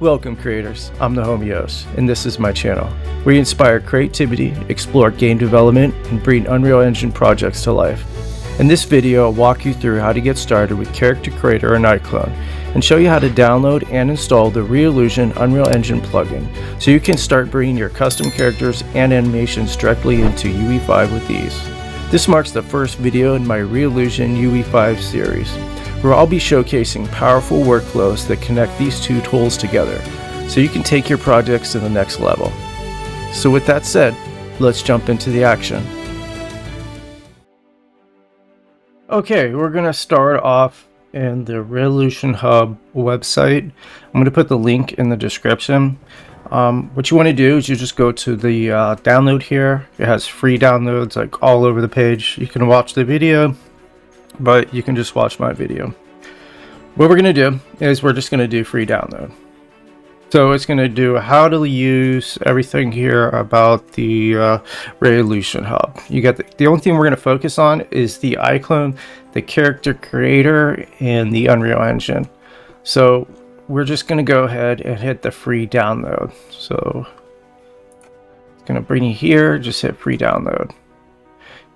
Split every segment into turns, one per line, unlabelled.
Welcome creators, I'm the Homeos, and this is my channel, where we inspire creativity, explore game development, and bring Unreal Engine projects to life. In this video, I'll walk you through how to get started with Character Creator and iClone, and show you how to download and install the Reallusion Unreal Engine plugin, so you can start bringing your custom characters and animations directly into UE5 with ease. This marks the first video in my Reallusion UE5 series, where I'll be showcasing powerful workflows that connect these two tools together, so you can take your projects to the next level. So with that said, let's jump into the action. Okay, we're going to start off in the Reallusion Hub website. I'm going to put the link in the description. What you want to do is you just go to the download here. It has free downloads like all over the page. You can watch the video, but you can just watch my video. What we're going to do is we're just going to do free download. So it's going to do how to use everything here about the Reallusion Hub. You got the only thing we're going to focus on is the iClone, the Character Creator, and the Unreal Engine. So we're just going to go ahead and hit the free download. So it's going to bring you here. Just hit free download.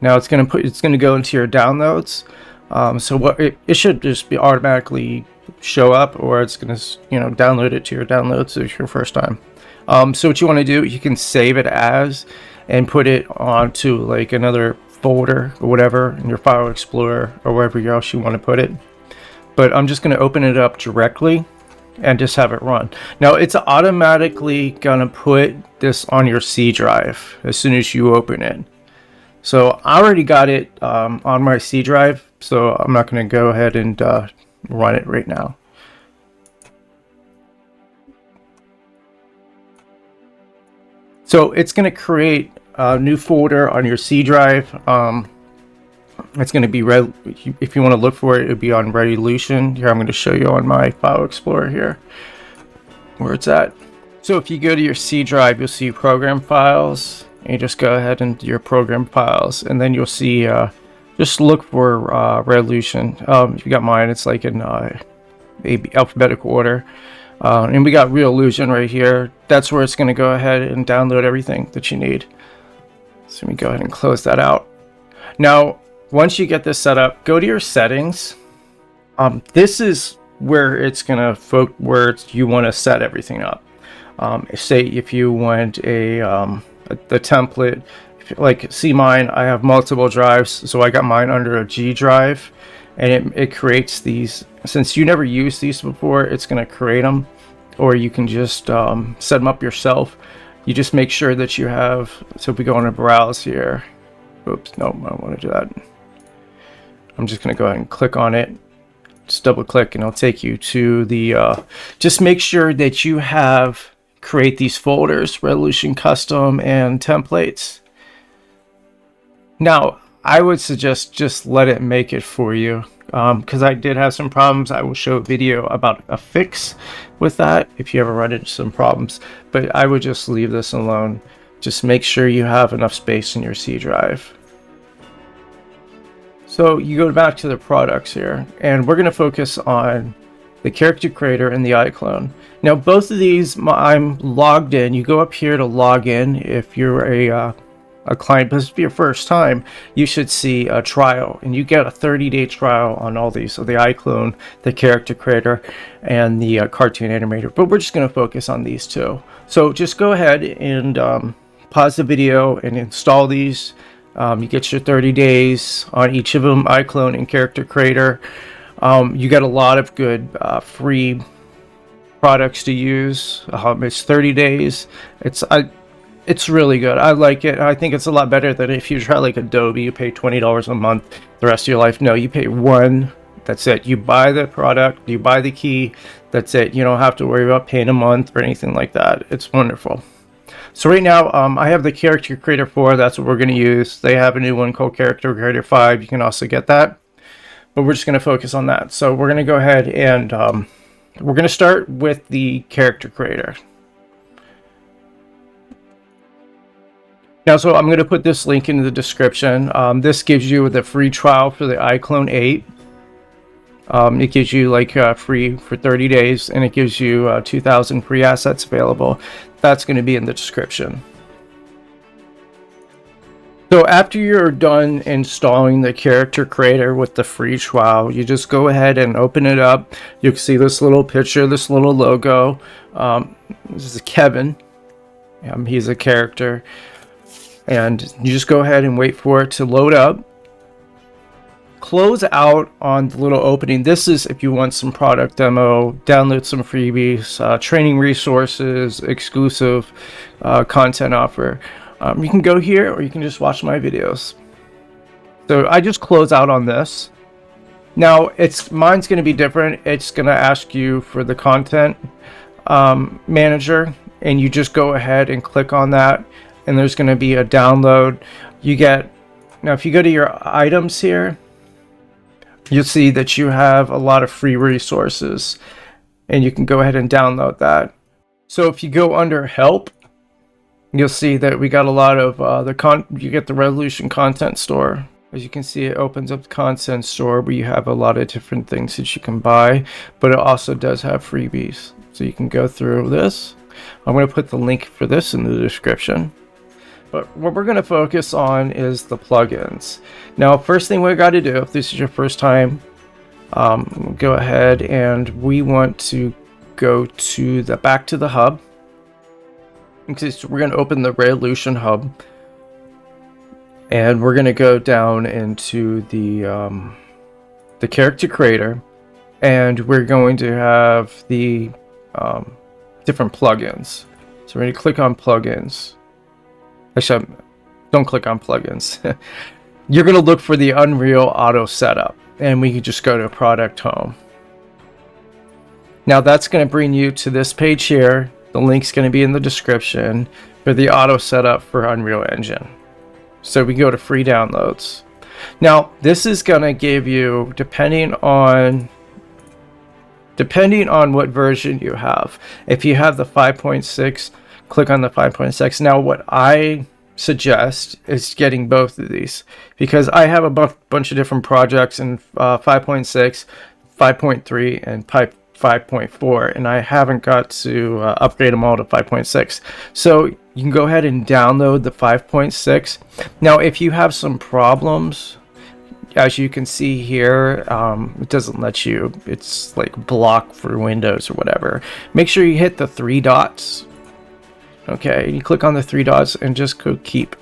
Now it's going to go into your downloads. So what it should just be automatically show up, or it's going to download it to your downloads if it's your first time. So what you want to do, you can save it as and put it onto like another folder or whatever in your file explorer or wherever else you want to put it. But I'm just going to open it up directly and just have it run. Now it's automatically going to put this on your C drive as soon as you open it. So I already got it on my C drive, so I'm not going to go ahead and run it right now. So it's going to create a new folder on your C drive. It's going to be if you want to look for it, it'll be on Reallusion. Here I'm going to show you on my file explorer here where it's at. So if you go to your C drive, you'll see program files. And you just go ahead into your program files, and then you'll see just look for Reallusion. If you got mine, it's like in alphabetical order, and we got Reallusion right here. That's where it's going to go ahead and download everything that you need. So let me go ahead and close that out. Now once you get this set up, go to your settings. This is where it's going to you want to set everything up. Say if you want the template, like see mine, I have multiple drives, so I got mine under a G drive, and it creates these. Since you never used these before, it's going to create them, or you can just set them up yourself. You just make sure that you have, so if we go on a browse here, oops, no, I don't want to do that. I'm just going to go ahead and click on it, just double click, and it'll take you to the just make sure that you have create these folders, Reallusion Custom and Templates. Now, I would suggest just let it make it for you, because I did have some problems. I will show a video about a fix with that if you ever run into some problems, but I would just leave this alone. Just make sure you have enough space in your C drive. So you go back to the products here, and we're going to focus on the Character Creator and the iClone. Now both of these, I'm logged in. You go up here to log in if you're a client, but this will be your first time. You should see a trial, and you get a 30-day trial on all these. So the iClone, the Character Creator, and the Cartoon Animator. But we're just going to focus on these two. So just go ahead and pause the video and install these. You get your 30 days on each of them, iClone and Character Creator. You get a lot of good free products to use. It's 30 days. It's really good. I like it. I think it's a lot better than if you try like Adobe. You pay $20 a month the rest of your life. No, you pay one. That's it. You buy the product. You buy the key. That's it. You don't have to worry about paying a month or anything like that. It's wonderful. So right now, I have the Character Creator 4. That's what we're going to use. They have a new one called Character Creator 5. You can also get that. But we're just going to focus on that. So we're going to go ahead and we're going to start with the Character Creator. Now, so I'm going to put this link in the description. This gives you the free trial for the iClone 8. It gives you like free for 30 days, and it gives you 2,000 free assets available. That's going to be in the description. So after you're done installing the character creator with the free trial, you just go ahead and open it up. You can see this little picture, this little logo. This is Kevin. He's a character. And you just go ahead and wait for it to load up. Close out on the little opening. This is if you want some product demo, download some freebies, training resources, exclusive content offer. You can go here, or you can just watch my videos. So I just close out on this. Now mine's going to be different. It's going to ask you for the content manager, and you just go ahead and click on that, and there's going to be a download. Now if you go to your items here, you'll see that you have a lot of free resources, and you can go ahead and download that. So if you go under help, you'll see that we got a lot of you get the Reallusion content store. As you can see, it opens up the content store where you have a lot of different things that you can buy, but it also does have freebies. So you can go through this. I'm going to put the link for this in the description. But what we're going to focus on is the plugins. Now, first thing we got to do, if this is your first time, go ahead and we want to go to back to the hub. Okay, so we're going to open the Reallusion Hub, and we're going to go down into the character creator, and we're going to have the different plugins. So we're going to click on plugins. Actually, don't click on plugins. You're going to look for the Unreal Auto Setup, and we can just go to Product Home. Now that's going to bring you to this page here. The link's going to be in the description for the auto setup for Unreal Engine. So we go to free downloads. Now this is going to give you, depending on what version you have. If you have the 5.6, click on the 5.6. Now what I suggest is getting both of these, because I have a bunch of different projects in 5.6, 5.3, and 5.4, and I haven't got to upgrade them all to 5.6. So you can go ahead and download the 5.6. Now if you have some problems, as you can see here, it doesn't let you, it's like blocked for Windows or whatever. Make sure you hit the 3 dots. Okay, you click on the 3 dots and just go keep.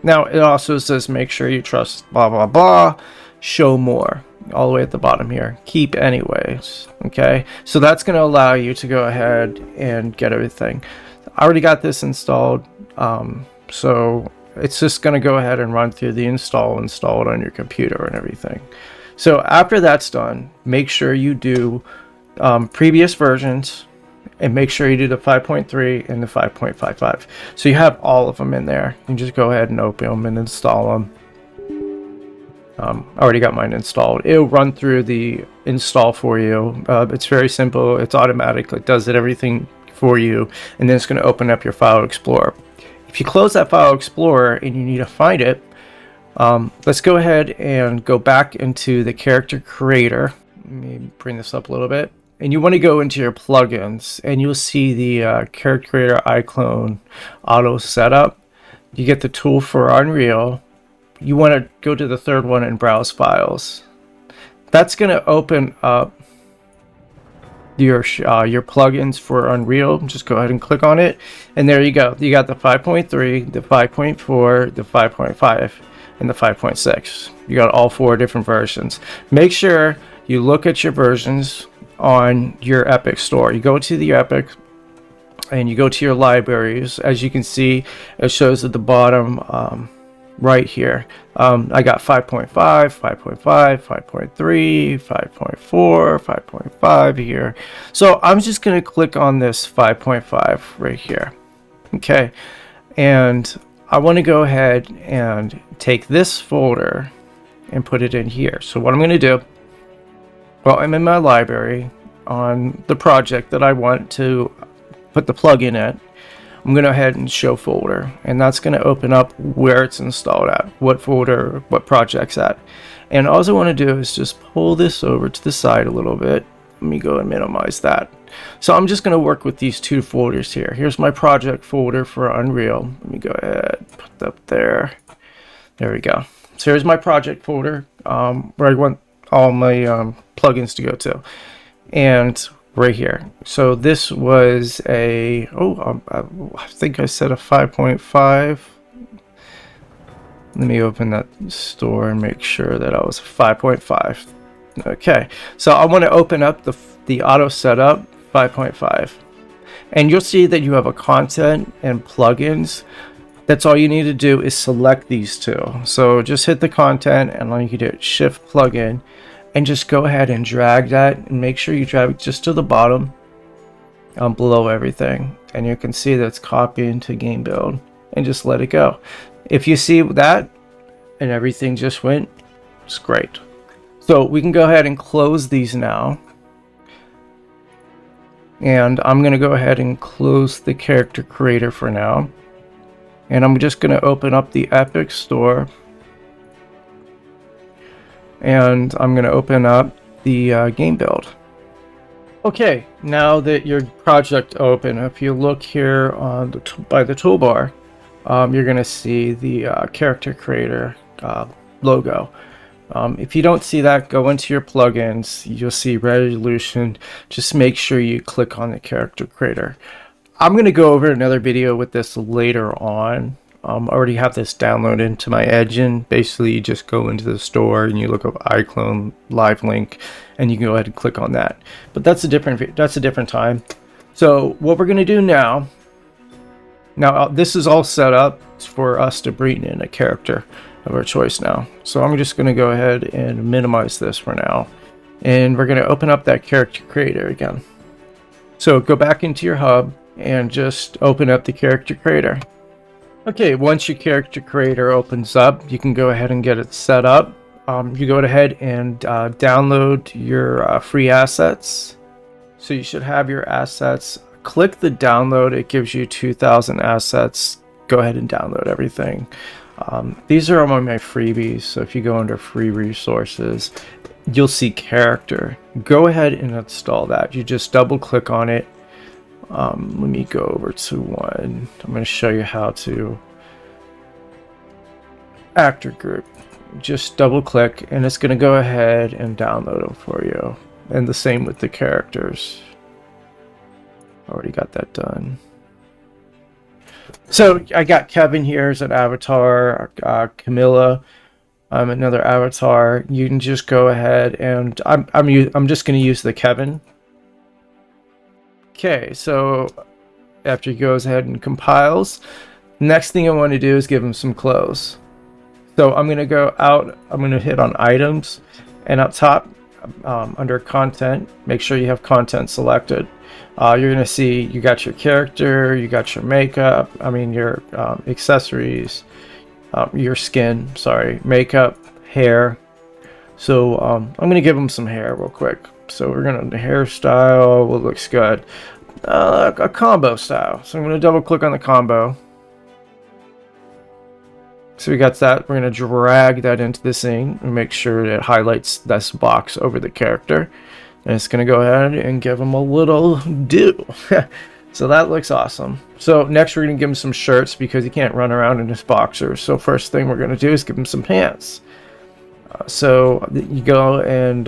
Now it also says make sure you trust blah blah blah, show more, all the way at the bottom here, keep anyways. Okay, so that's going to allow you to go ahead and get everything. I already got this installed, so it's just going to go ahead and run through the install it on your computer and everything. So after that's done, make sure you do previous versions, and make sure you do the 5.3 and the 5.55. So you have all of them in there. You can just go ahead and open them and install them. I already got mine installed. It'll run through the install for you. It's very simple. It's automatic. It does everything for you, and then it's going to open up your File Explorer. If you close that File Explorer and you need to find it, let's go ahead and go back into the character creator. Let me bring this up a little bit. And you want to go into your plugins, and you'll see the character creator iClone auto setup. You get the tool for Unreal. You want to go to the third one and browse files. That's going to open up your plugins for Unreal. Just go ahead and click on it, and there you go. You got the 5.3, the 5.4, the 5.5, and the 5.6. You got all 4 different versions. Make sure you look at your versions on your Epic store. You go to the Epic and you go to your libraries. As you can see, it shows at the bottom right here. I got 5.5, 5.5, 5.3, 5.4, 5.5 here. So I'm just going to click on this 5.5 right here. Okay, and I want to go ahead and take this folder and put it in here. So what I'm going to do, well, I'm in my library on the project that I want to put the plugin in. I'm going to go ahead and show folder, and that's going to open up where it's installed at, what folder, what project's at. And all I want to do is just pull this over to the side a little bit. Let me go and minimize that. So I'm just going to work with these two folders here. Here's my project folder for Unreal. Let me go ahead, put that up there. There we go. So here's my project folder where I want all my plugins to go to. And right here. So this was a, I think I said a 5.5. Let me open that store and make sure that I was 5.5. Okay, so I want to open up the auto setup 5.5, and you'll see that you have a content and plugins. That's all you need to do is select these two. So just hit the content, and all you can do is shift plugin, and just go ahead and drag that, and make sure you drag it just to the bottom, below everything, and you can see that it's copied into game build, and just let it go. If you see that and everything just went, it's great. So we can go ahead and close these now. And I'm going to go ahead and close the character creator for now. And I'm just going to open up the Epic Store. And I'm going to open up the game build. Okay, now that your project open, if you look here on by the toolbar, you're going to see the character creator logo. If you don't see that, go into your plugins. You'll see Reallusion. Just make sure you click on the character creator. I'm going to go over another video with this later on. I already have this downloaded into my engine. Basically, you just go into the store and you look up iClone live link, and you can go ahead and click on that. But that's a different time. So what we're going to do now. Now this is all set up for us to bring in a character of our choice now. So I'm just going to go ahead and minimize this for now, and we're going to open up that character creator again. So go back into your hub and just open up the character creator. Okay, once your character creator opens up, you can go ahead and get it set up. You go ahead and download your free assets. So you should have your assets. Click the download. It gives you 2,000 assets. Go ahead and download everything. These are all my freebies, so if you go under free resources, you'll see character. Go ahead and install that. You just double click on it. Let me go over to one. I'm going to show you how to actor group. Just double click and it's going to go ahead and download them for you. And the same with the characters. Already got that done. So I got Kevin here as an avatar, Camilla, another avatar. You can just go ahead and I'm just going to use the Kevin. Okay, so after he goes ahead and compiles, next thing I want to do is give him some clothes. So I'm going to go out. I'm going to hit on items, and up top under content, make sure you have content selected. You're going to see you got your character, you got your makeup, your accessories, your skin, makeup, hair. So I'm going to give him some hair real quick. So we're going to hairstyle, what looks good. A combo style. So I'm going to double click on the combo. So we got that. We're going to drag that into the scene and make sure it highlights this box over the character. And it's going to go ahead and give him a little do. So that looks awesome. So next we're going to give him some shirts because he can't run around in his boxers. So first thing we're going to do is give him some pants. So you go and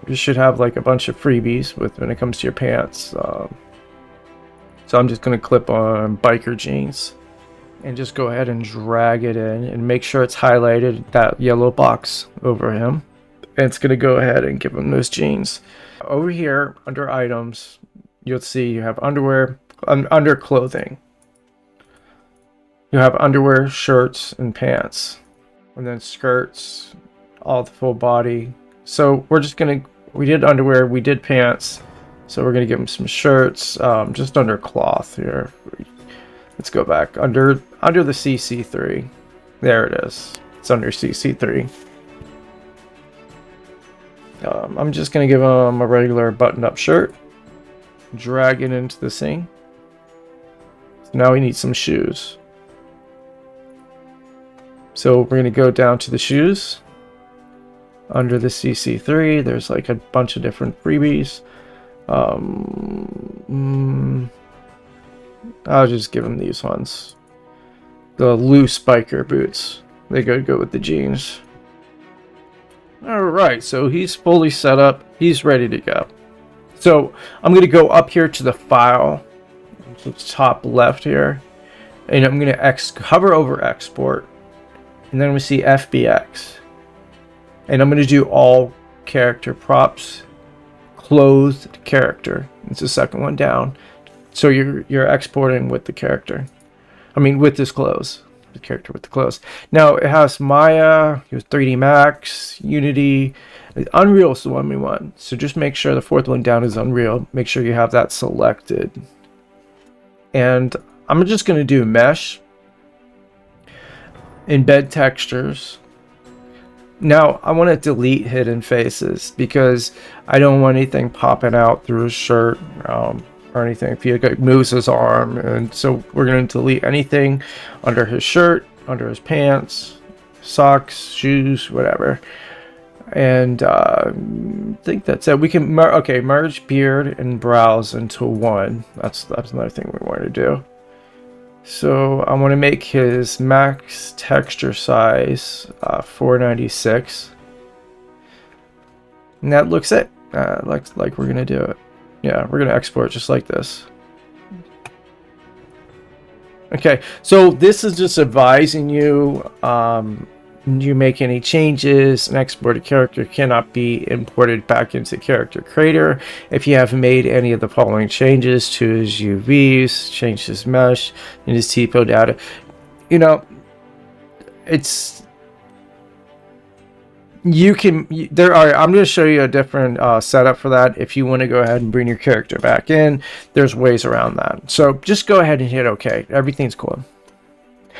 you should have like a bunch of freebies when it comes to your pants. So I'm just going to clip on biker jeans and just go ahead and drag it in and make sure it's highlighted, that yellow box over him. And it's going to go ahead and give him those jeans. Over here under items, you'll see you have underwear, under clothing. You have underwear, shirts, and pants. And then skirts, all the full body. So we're just going to, we did underwear, we did pants. So we're going to give him some shirts, just under cloth here. Let's go back under the CC3. There it is. It's under CC3. I'm just going to give him a regular button-up shirt. Drag it into the scene. Now we need some shoes. So we're going to go down to the shoes. Under the CC3, there's like a bunch of different freebies. I'll just give him these ones. The loose biker boots. They go with the jeans. Alright, so he's fully set up. He's ready to go. So I'm going to go up here to the file, to the top left here, and I'm going to hover over export, and then we see FBX. And I'm going to do all character props, clothed character. It's the second one down. So you're exporting with the character. I mean, with this clothes. The character with the clothes. Now, it has Maya, 3D Max, Unity. Unreal is the one we want. So just make sure the fourth one down is Unreal. Make sure you have that selected. And I'm just going to do Mesh. Embed textures. Now, I want to delete hidden faces because I don't want anything popping out through his shirt or anything. If he moves his arm, and so we're going to delete anything under his shirt, under his pants, socks, shoes, whatever. And I think that's it. We can merge beard and brows into one. That's another thing we want to do. So I want to make his max texture size 496, and that looks it. Like we're gonna do it. Yeah, we're gonna export just like this. Okay, so this is just advising you. You make any changes, an exported character cannot be imported back into Character Creator if you have made any of the following changes to his UVs, changed his mesh, and his TPO data. You know, it's I'm going to show you a different setup for that. If you want to go ahead and bring your character back in, there's ways around that. So just go ahead and hit OK. Everything's cool.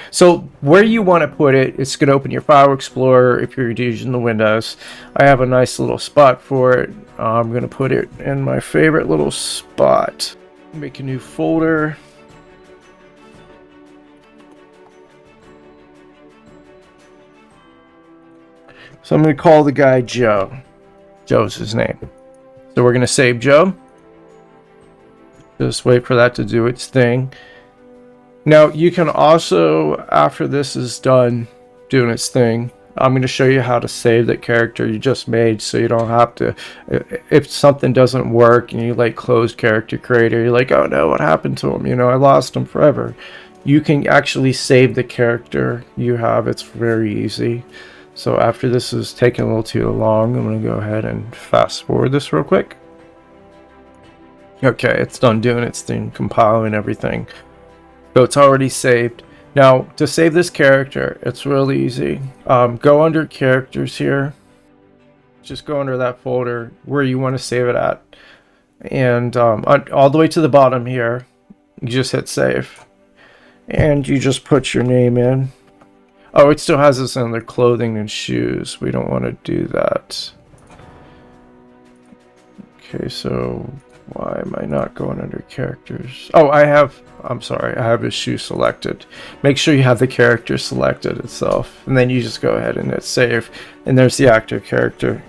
So where you want to put it, it's going to open your File Explorer if you're using the Windows. I have a nice little spot for it. I'm going to put it in my favorite little spot. Make a new folder. So I'm going to call the guy Joe. Joe's his name. So we're going to save Joe. Just wait for that to do its thing. Now, you can also, after this is done doing its thing, I'm going to show you how to save the character you just made so you don't have to, if something doesn't work and you like close Character Creator, you're like, oh no, what happened to him? You know, I lost him forever. You can actually save the character you have. It's very easy. So after this is taking a little too long, I'm going to go ahead and fast forward this real quick. Okay, it's done doing its thing, compiling everything. So it's already saved. Now, to save this character, it's really easy. Go under characters here. Just go under that folder where you want to save it at. And all the way to the bottom here, you just hit save. And you just put your name in. Oh, it still has this under clothing and shoes. We don't want to do that. Okay, so why am I not going under characters? Oh, I'm sorry, I have his shoe selected. Make sure you have the character selected itself, and then you just go ahead and hit save, and there's the actor character.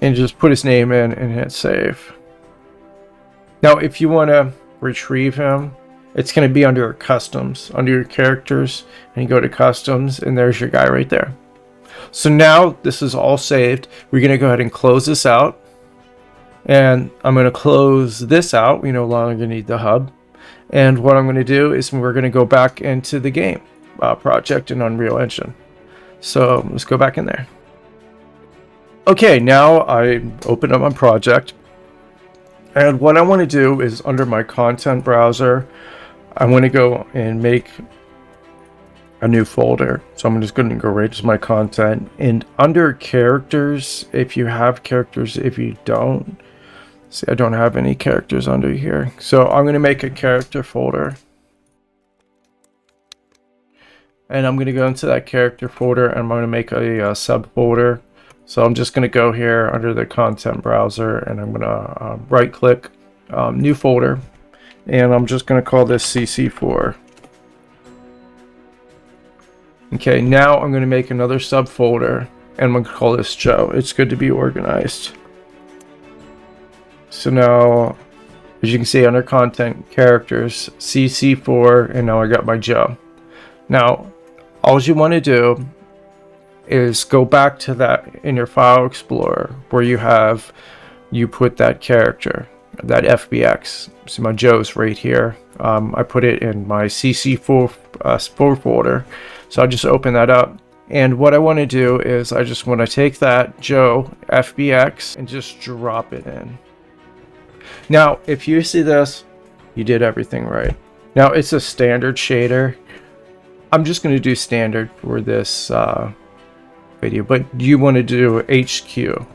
And just put his name in and hit save. Now, if you want to retrieve him, it's going to be under customs, under your characters, and you go to customs, and there's your guy right there. So now this is all saved. We're going to go ahead and close this out. And I'm going to close this out. We no longer need the hub. And what I'm going to do is we're going to go back into the game project in Unreal Engine. So let's go back in there. Okay, now I open up my project. And what I want to do is under my content browser, I want to go and make a new folder. So I'm just going to go right to my content. And under characters, if you have characters, if you don't, see, I don't have any characters under here. So I'm going to make a character folder. And I'm going to go into that character folder and I'm going to make a subfolder. So I'm just going to go here under the content browser and I'm going to right click new folder. and I'm just going to call this CC4. Okay, now I'm going to make another subfolder, and I'm going to call this Joe. It's good to be organized. So now, as you can see under content, characters, CC4, and now I got my Joe. Now, all you want to do is go back to that in your file explorer where you put that character, that FBX. So my Joe's right here. I put it in my CC4 folder. So I'll just open that up. And what I want to do is I just want to take that Joe FBX and just drop it in. Now, if you see this, you did everything right. Now it's a standard shader. I'm just going to do standard for this video, but you want to do HQ.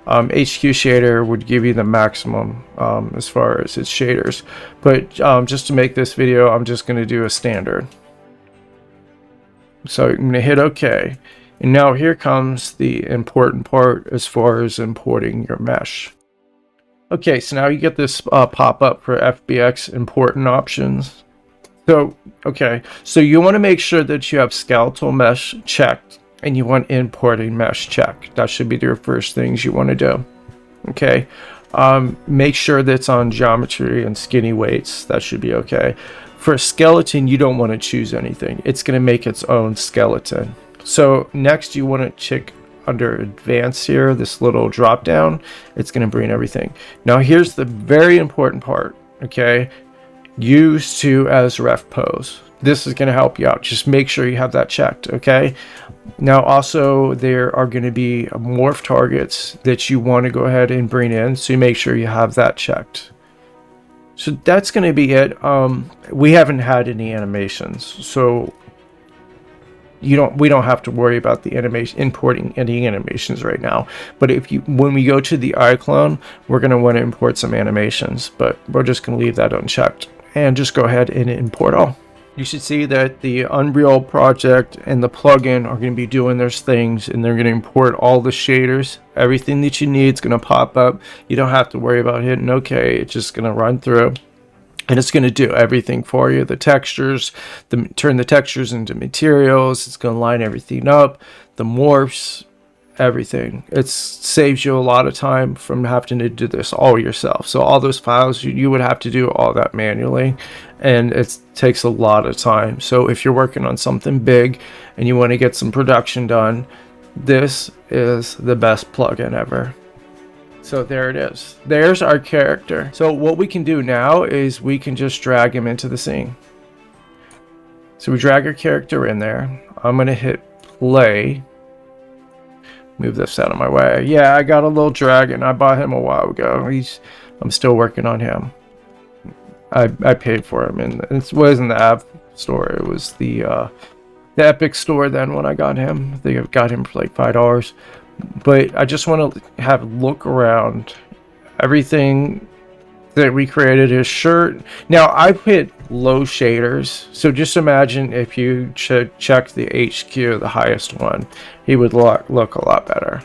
HQ shader would give you the maximum as far as its shaders, but just to make this video, I'm just going to do a standard. So I'm going to hit OK, and now here comes the important part as far as importing your mesh. Okay, so now you get this pop-up for FBX important options. So okay, so you want to make sure that you have skeletal mesh checked, and you want importing mesh checked. That should be your first things you want to do. Okay, make sure that's on geometry and skinny weights. That should be okay. For a skeleton, you don't want to choose anything. It's going to make its own skeleton. So next you want to check under advanced here, this little drop down. It's going to bring everything. Now here's the very important part. Okay, use to as ref pose. This is going to help you out. Just make sure you have that checked. Okay, now also there are going to be morph targets that you want to go ahead and bring in, so you make sure you have that checked. So that's going to be it. We haven't had any animations, so we don't have to worry about the animation importing any animations right now. But when we go to the iClone, we're going to want to import some animations, but we're just going to leave that unchecked and just go ahead and import all. You should see that the Unreal project and the plugin are going to be doing their things, and they're going to import all the shaders. Everything that you need is going to pop up. You don't have to worry about hitting OK. It's just going to run through, and it's going to do everything for you. The textures, turn the textures into materials. It's going to line everything up. The morphs, everything. It saves you a lot of time from having to do this all yourself. So all those files, you would have to do all that manually, and it takes a lot of time. So if you're working on something big and you want to get some production done, this is the best plugin ever. So there it is. There's our character. So what we can do now is we can just drag him into the scene. So we drag our character in there. I'm going to hit play. Move this out of my way. Yeah, I got a little dragon. I bought him a while ago. I'm still working on him. I paid for him, and it wasn't the app store. It was the Epic store then when I got him. I think I got him for like $5. But I just want to have a look around everything that we created. His shirt. Now I put low shaders, so just imagine if you check the HQ, the highest one, he would look a lot better.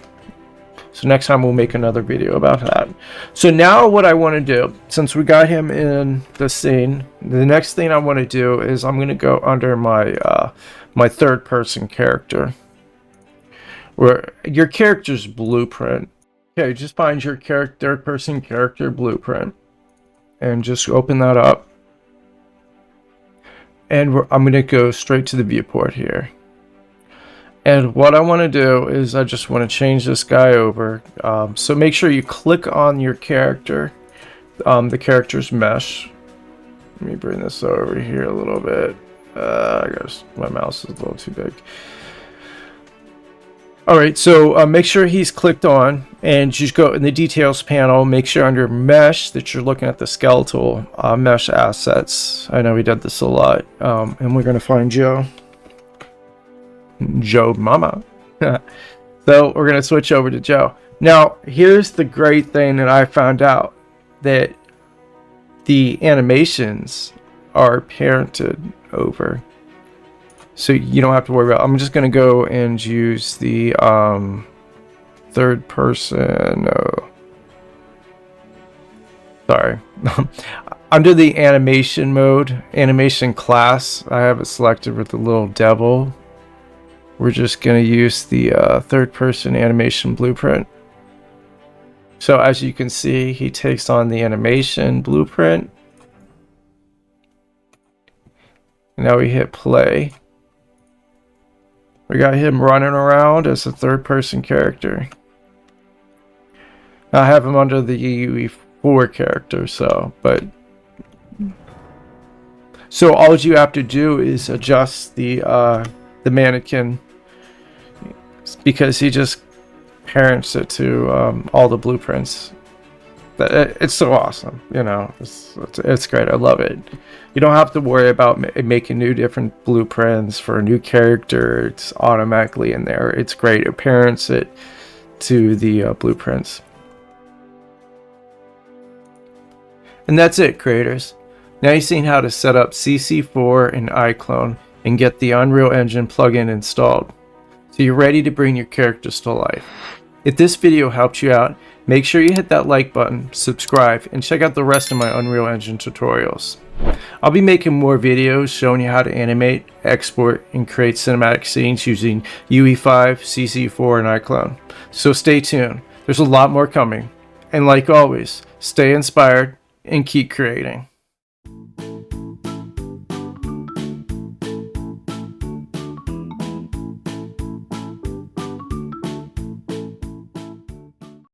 So next time we'll make another video about that. So now what I want to do, since we got him in the scene, the next thing I want to do is I'm going to go under my my third person character, where your character's blueprint. Okay, just find your third person character blueprint and just open that up. And I'm going to go straight to the viewport here. And what I want to do is I just want to change this guy over. So make sure you click on your character, the character's mesh. Let me bring this over here a little bit. I guess my mouse is a little too big. Alright, so make sure he's clicked on, and just go in the details panel, make sure under mesh that you're looking at the skeletal mesh assets. I know we did this a lot. And we're going to find Joe Mama. So we're going to switch over to Joe. Now, here's the great thing that I found out, that the animations are parented over. So you don't have to worry about. I'm just going to go and use the third person. No. Sorry. Under the animation mode, animation class, I have it selected with the little devil. We're just going to use the third person animation blueprint. So as you can see, he takes on the animation blueprint. Now we hit play. We got him running around as a third person character. I have him under the UE4 character, so all you have to do is adjust the mannequin, because he just parents it to all the blueprints. It's so awesome, you know. It's great. I love it. You don't have to worry about making new different blueprints for a new character. It's automatically in there. It's great. It parents it to the blueprints. And that's it, creators. Now you've seen how to set up CC4 and iClone and get the Unreal Engine plugin installed, so you're ready to bring your characters to life. If this video helped you out, make sure you hit that like button, subscribe, and check out the rest of my Unreal Engine tutorials. I'll be making more videos showing you how to animate, export, and create cinematic scenes using UE5, CC4, and iClone. So stay tuned. There's a lot more coming. And like always, stay inspired and keep creating.